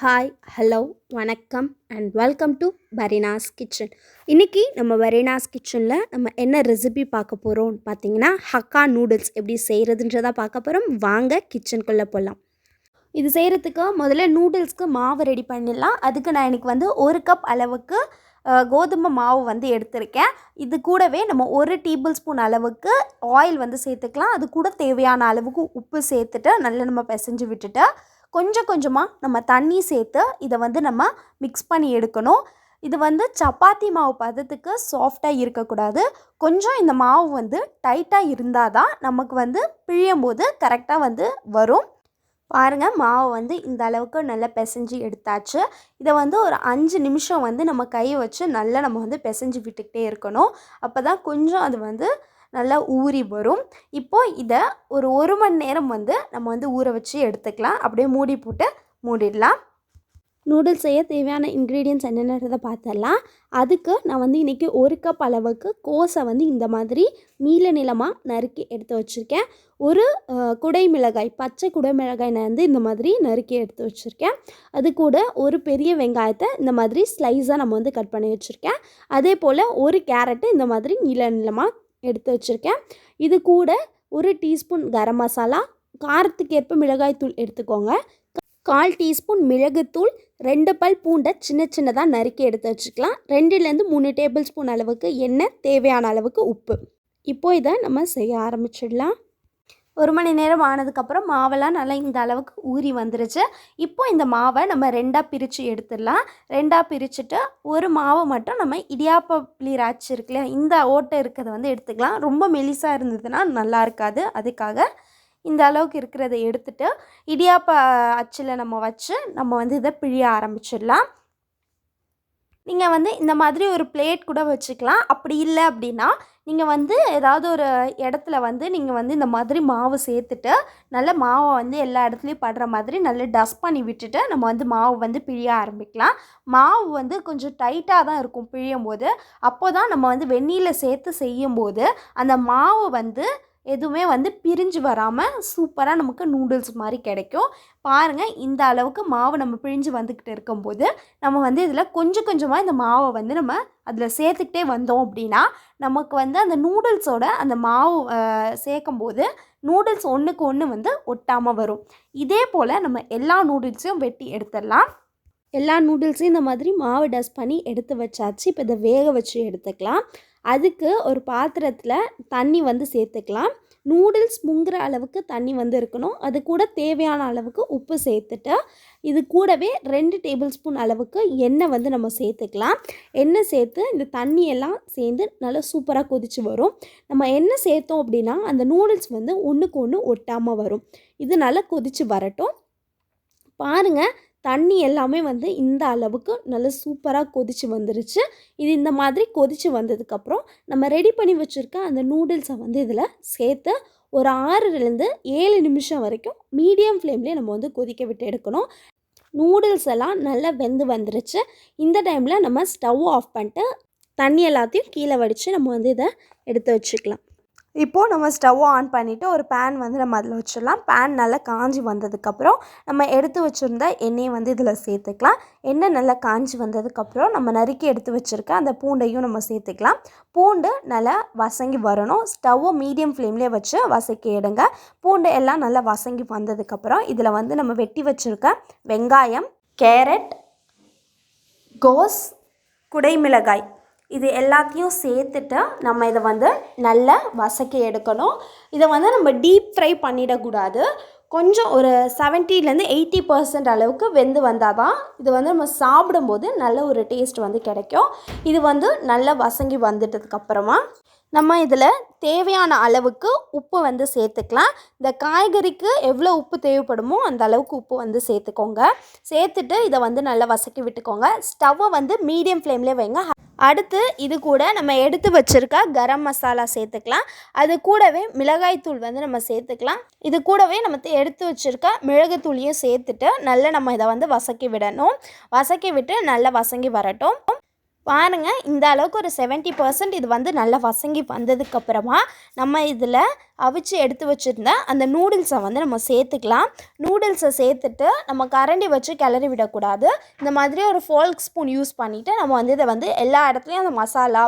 Hi hello வணக்கம் and welcome to Fareenas kitchen. இன்றைக்கி நம்ம பரீனாஸ் கிச்சனில் நம்ம என்ன ரெசிபி பார்க்க போகிறோம்னு பார்த்தீங்கன்னா ஹக்கா நூடுல்ஸ் எப்படி செய்கிறதுன்றதை பார்க்க போகிறோம். வாங்க கிச்சனுக்குள்ளே போகலாம். இது செய்கிறதுக்கு முதல்ல நூடுல்ஸ்க்கு மாவு ரெடி பண்ணிடலாம். அதுக்கு நான் இன்றைக்கி 1 கப் அளவுக்கு கோதுமை மாவு எடுத்திருக்கேன். இது கூடவே நம்ம 1 டேபிள் ஸ்பூன் அளவுக்கு ஆயில் சேர்த்துக்கலாம். அது கூட தேவையான அளவுக்கு உப்பு சேர்த்துட்டு நல்லா நம்ம பிசைஞ்சு விட்டுட்டு கொஞ்சம் கொஞ்சமாக நம்ம தண்ணி சேர்த்து இதை நம்ம மிக்ஸ் பண்ணி எடுக்கணும். இது சப்பாத்தி மாவு பதத்துக்கு சாஃப்டாக இருக்கக்கூடாது. கொஞ்சம் இந்த மாவு டைட்டாக இருந்தால் தான் நமக்கு பிழியும் போது கரெக்டாக வரும். பாருங்கள், மாவு இந்த அளவுக்கு நல்லா பிசைஞ்சு எடுத்தாச்சு. இதை ஒரு 5 நிமிஷம் நம்ம கையை வச்சு நல்லா நம்ம பிசைஞ்சு விட்டுக்கிட்டே இருக்கணும். அப்போ தான் கொஞ்சம் அது நல்லா ஊறி வரும். இப்போது இதை ஒரு மணி நேரம் நம்ம ஊற வச்சு எடுத்துக்கலாம். அப்படியே மூடி போட்டு மூடிடலாம். நூடுல்ஸ் செய்ய தேவையான இன்க்ரீடியன்ட்ஸ் என்னென்னதை பார்த்துடலாம். அதுக்கு நான் இன்றைக்கி 1 கப் அளவுக்கு கோஸை இந்த மாதிரி நீளமாக நறுக்கி எடுத்து வச்சுருக்கேன். ஒரு குடை மிளகாய், பச்சை குடை மிளகாய் நான் இந்த மாதிரி நறுக்கி எடுத்து வச்சுருக்கேன். அது கூட ஒரு பெரிய வெங்காயத்தை இந்த மாதிரி ஸ்லைஸாக நம்ம கட் பண்ணி வச்சுருக்கேன். அதே போல் ஒரு கேரட்டு இந்த மாதிரி நீளமாக எடுத்து வச்சுருக்கேன். இது கூட 1 டீஸ்பூன் கரம் மசாலா, காரத்துக்கு ஏற்ப மிளகாய் தூள் எடுத்துக்கோங்க. 1/4 டீஸ்பூன் மிளகுத்தூள், 2 பல் பூண்டை சின்னதாக நறுக்கி எடுத்து வச்சுக்கலாம். 2லேருந்து 3 டேபிள் ஸ்பூன் அளவுக்கு எண்ணெய், தேவையான அளவுக்கு உப்பு. இப்போது இதை நம்ம செய்ய ஆரம்பிச்சிடலாம். 1 மணி நேரம் ஆனதுக்கப்புறம் மாவெல்லாம் நல்லா இந்த அளவுக்கு ஊறி வந்துருச்சு. இப்போ இந்த மாவை நம்ம 2ஆக பிரித்து எடுத்துடலாம். 2ஆக பிரிச்சுட்டு ஒரு மாவை மட்டும் நம்ம இடியாப்ப பிளிராச்சு இருக்குல்லையா, இந்த ஓட்டை இருக்கிறத எடுத்துக்கலாம். ரொம்ப மெலிசாக இருந்ததுன்னா நல்லா இருக்காது. அதுக்காக இந்த அளவுக்கு இருக்கிறத எடுத்துகிட்டு இடியாப்ப அச்சில் நம்ம வச்சு நம்ம இதை பிழிய ஆரம்பிச்சிடலாம். நீங்கள் இந்த மாதிரி ஒரு பிளேட் கூட வச்சுக்கலாம். அப்படி இல்லை அப்படின்னா நீங்கள் ஏதாவது ஒரு இடத்துல நீங்கள் இந்த மாதிரி மாவு சேர்த்துட்டு நல்ல மாவை எல்லா இடத்துலையும் படுற மாதிரி நல்லா டஸ்ட் பண்ணி விட்டுட்டு நம்ம மாவு பிழிய ஆரம்பிக்கலாம். மாவு கொஞ்சம் டைட்டாக தான் இருக்கும் பிழியும் போது. அப்போ தான் நம்ம வெந்நீரில் சேர்த்து செய்யும்போது அந்த மாவு எதுவுமே பிரிஞ்சு வராமல் சூப்பராக நமக்கு நூடுல்ஸ் மாதிரி கிடைக்கும். பாருங்கள், இந்த அளவுக்கு மாவு நம்ம பிழிஞ்சு வந்துக்கிட்டு இருக்கும்போது நம்ம இதில் கொஞ்சம் கொஞ்சமாக இந்த மாவை நம்ம அதில் சேர்த்துக்கிட்டே வந்தோம் அப்படின்னா நமக்கு அந்த நூடுல்ஸோட அந்த மாவு சேர்க்கும்போது நூடுல்ஸ் ஒன்றுக்கு ஒன்று ஒட்டாமல் வரும். இதே போல் நம்ம எல்லா நூடுல்ஸையும் வெட்டி எடுத்துடலாம். எல்லா நூடுல்ஸையும் இந்த மாதிரி மாவு டஸ்ட் பண்ணி எடுத்து வச்சாச்சு. இப்போ இதை வேக வச்சு எடுத்துக்கலாம். அதுக்கு ஒரு பாத்திரத்தில் தண்ணி சேர்த்துக்கலாம். நூடுல்ஸ் முங்குற அளவுக்கு தண்ணி இருக்கணும். அது கூட தேவையான அளவுக்கு உப்பு சேர்த்துட்டு இது கூடவே 2 டேபிள் ஸ்பூன் அளவுக்கு எண்ணெய் நம்ம சேர்த்துக்கலாம். எண்ணெய் சேர்த்து இந்த தண்ணியெல்லாம் சேர்ந்து நல்லா சூப்பராக கொதித்து வரும். நம்ம எண்ணெய் சேர்த்தோம் அப்படின்னா அந்த நூடுல்ஸ் ஒன்றுக்கு ஒன்று ஒட்டாமல் வரும். இது நல்லா கொதித்து வரட்டும். பாருங்கள், தண்ணி எல்லாமே இந்த அளவுக்கு நல்லா சூப்பராக கொதித்து வந்துருச்சு. இது இந்த மாதிரி கொதித்து வந்ததுக்கப்புறம் நம்ம ரெடி பண்ணி வச்சுருக்க அந்த நூடுல்ஸை இதில் சேர்த்து ஒரு 6லேருந்து 7 நிமிஷம் வரைக்கும் மீடியம் ஃப்ளேம்லேயே நம்ம கொதிக்க விட்டு எடுக்கணும். நூடுல்ஸ் எல்லாம் நல்லா வெந்து வந்துருச்சு. இந்த டைமில் நம்ம ஸ்டவ் ஆஃப் பண்ணிட்டு தண்ணி எல்லாத்தையும் கீழே வடித்து நம்ம இதை எடுத்து வச்சுக்கலாம். இப்போது நம்ம ஸ்டவ் ஆன் பண்ணிவிட்டு ஒரு பேன் நம்ம அதில் வச்சிடலாம். பேன் நல்லா காஞ்சி வந்ததுக்கப்புறம் நம்ம எடுத்து வச்சுருந்த எண்ணெயை இதில் சேர்த்துக்கலாம். எண்ணெய் நல்லா காஞ்சி வந்ததுக்கப்புறம் நம்ம நறுக்கி எடுத்து வச்சுருக்க அந்த பூண்டையும் நம்ம சேர்த்துக்கலாம். பூண்டு நல்லா வசங்கி வரணும். ஸ்டவ்வை மீடியம் ஃப்ளேம்லேயே வச்சு வசக்கி எடுங்க. பூண்டு எல்லாம் நல்லா வசங்கி வந்ததுக்கப்புறம் இதில் நம்ம வெட்டி வச்சுருக்க வெங்காயம், கேரட், கோஸ், குடைமிளகாய் இது எல்லாத்தையும் சேர்த்துட்டு நம்ம இதை நல்லா வசக்கி எடுக்கணும். இதை நம்ம டீப் ஃப்ரை பண்ணிடக்கூடாது. கொஞ்சம் ஒரு 70லேருந்து 80% அளவுக்கு வெந்து வந்தால் தான் இது நம்ம சாப்பிடும்போது நல்ல ஒரு டேஸ்ட் கிடைக்கும். இது நல்லா வசங்கி வந்துட்டதுக்கப்புறமா நம்ம இதில் தேவையான அளவுக்கு உப்பு சேர்த்துக்கலாம். இந்த காய்கறிக்கு எவ்வளோ உப்பு தேவைப்படுமோ அந்த அளவுக்கு உப்பு சேர்த்துக்கோங்க. சேர்த்துட்டு இதை நல்லா வசக்கி விட்டுக்கோங்க. ஸ்டவ்வை மீடியம் ஃப்ளேம்லேயே வைங்க. அடுத்து இது கூட நம்ம எடுத்து வச்சுருக்க கரம் மசாலா சேர்த்துக்கலாம். அது கூடவே மிளகாய்த்தூள் நம்ம சேர்த்துக்கலாம். இது கூடவே நம்ம எடுத்து வச்சுருக்க மிளகுத்தூளையும் சேர்த்துட்டு நல்லா நம்ம இதை வசக்கி விடணும். வசக்கி விட்டு நல்லா வசங்கி வரட்டும். பாருங்கள், இந்த அளவுக்கு ஒரு 70% இது நல்லா வசங்கி வந்ததுக்கப்புறமா நம்ம இதில் அவிச்சு எடுத்து வச்சுருந்த அந்த நூடுல்ஸை வந்து நம்ம சேர்த்துக்கலாம். நூடுல்ஸை சேர்த்துட்டு நம்ம கரண்டி வச்சு கிளறி விடக்கூடாது. இந்த மாதிரி ஒரு ஃபோல்க் ஸ்பூன் யூஸ் பண்ணிவிட்டு நம்ம வந்து இதை வந்து எல்லா இடத்துலையும் அந்த மசாலா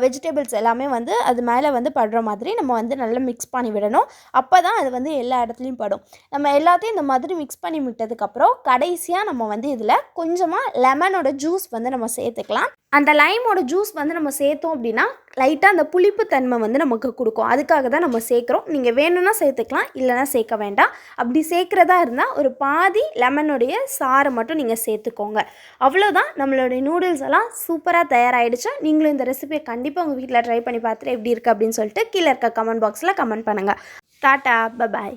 வெஜிடபிள்ஸ் எல்லாமே வந்து அது மேலே வந்து படுற மாதிரி நம்ம வந்து நல்லா மிக்ஸ் பண்ணி விடணும். அப்போ தான் அது வந்து எல்லா இடத்துலையும் படும். நம்ம எல்லாத்தையும் இந்த மாதிரி மிக்ஸ் பண்ணி விட்டதுக்கப்புறம் கடைசியாக நம்ம வந்து இதில் கொஞ்சமாக லெமனோட ஜூஸ் வந்து நம்ம சேர்த்துக்கலாம். அந்த லைமோட ஜூஸ் வந்து நம்ம சேர்த்தோம் அப்படின்னா லைட்டாக அந்த புளிப்பு தன்மை வந்து நமக்கு கொடுக்கும். அதுக்காக தான் நம்ம சேர்க்குறோம். நீங்கள் வேணும்னா சேர்த்துக்கலாம், இல்லைனா சேர்க்க வேண்டாம். அப்படி சேர்க்குறதா இருந்தால் ஒரு பாதி லெமனுடைய சாறை மட்டும் நீங்கள் சேர்த்துக்கோங்க. அவ்வளோதான், நம்மளுடைய நூடுல்ஸ் எல்லாம் சூப்பராக தயாராகிடுச்சு. நீங்களும் இந்த ரெசிபியை கண்டிப்பாக உங்கள் வீட்டில் ட்ரை பண்ணி பார்த்துட்டு எப்படி இருக்குது அப்படின்னு சொல்லிட்டு கீழே இருக்க கமெண்ட் பாக்ஸில் கமெண்ட் பண்ணுங்கள். Tata, bye bye.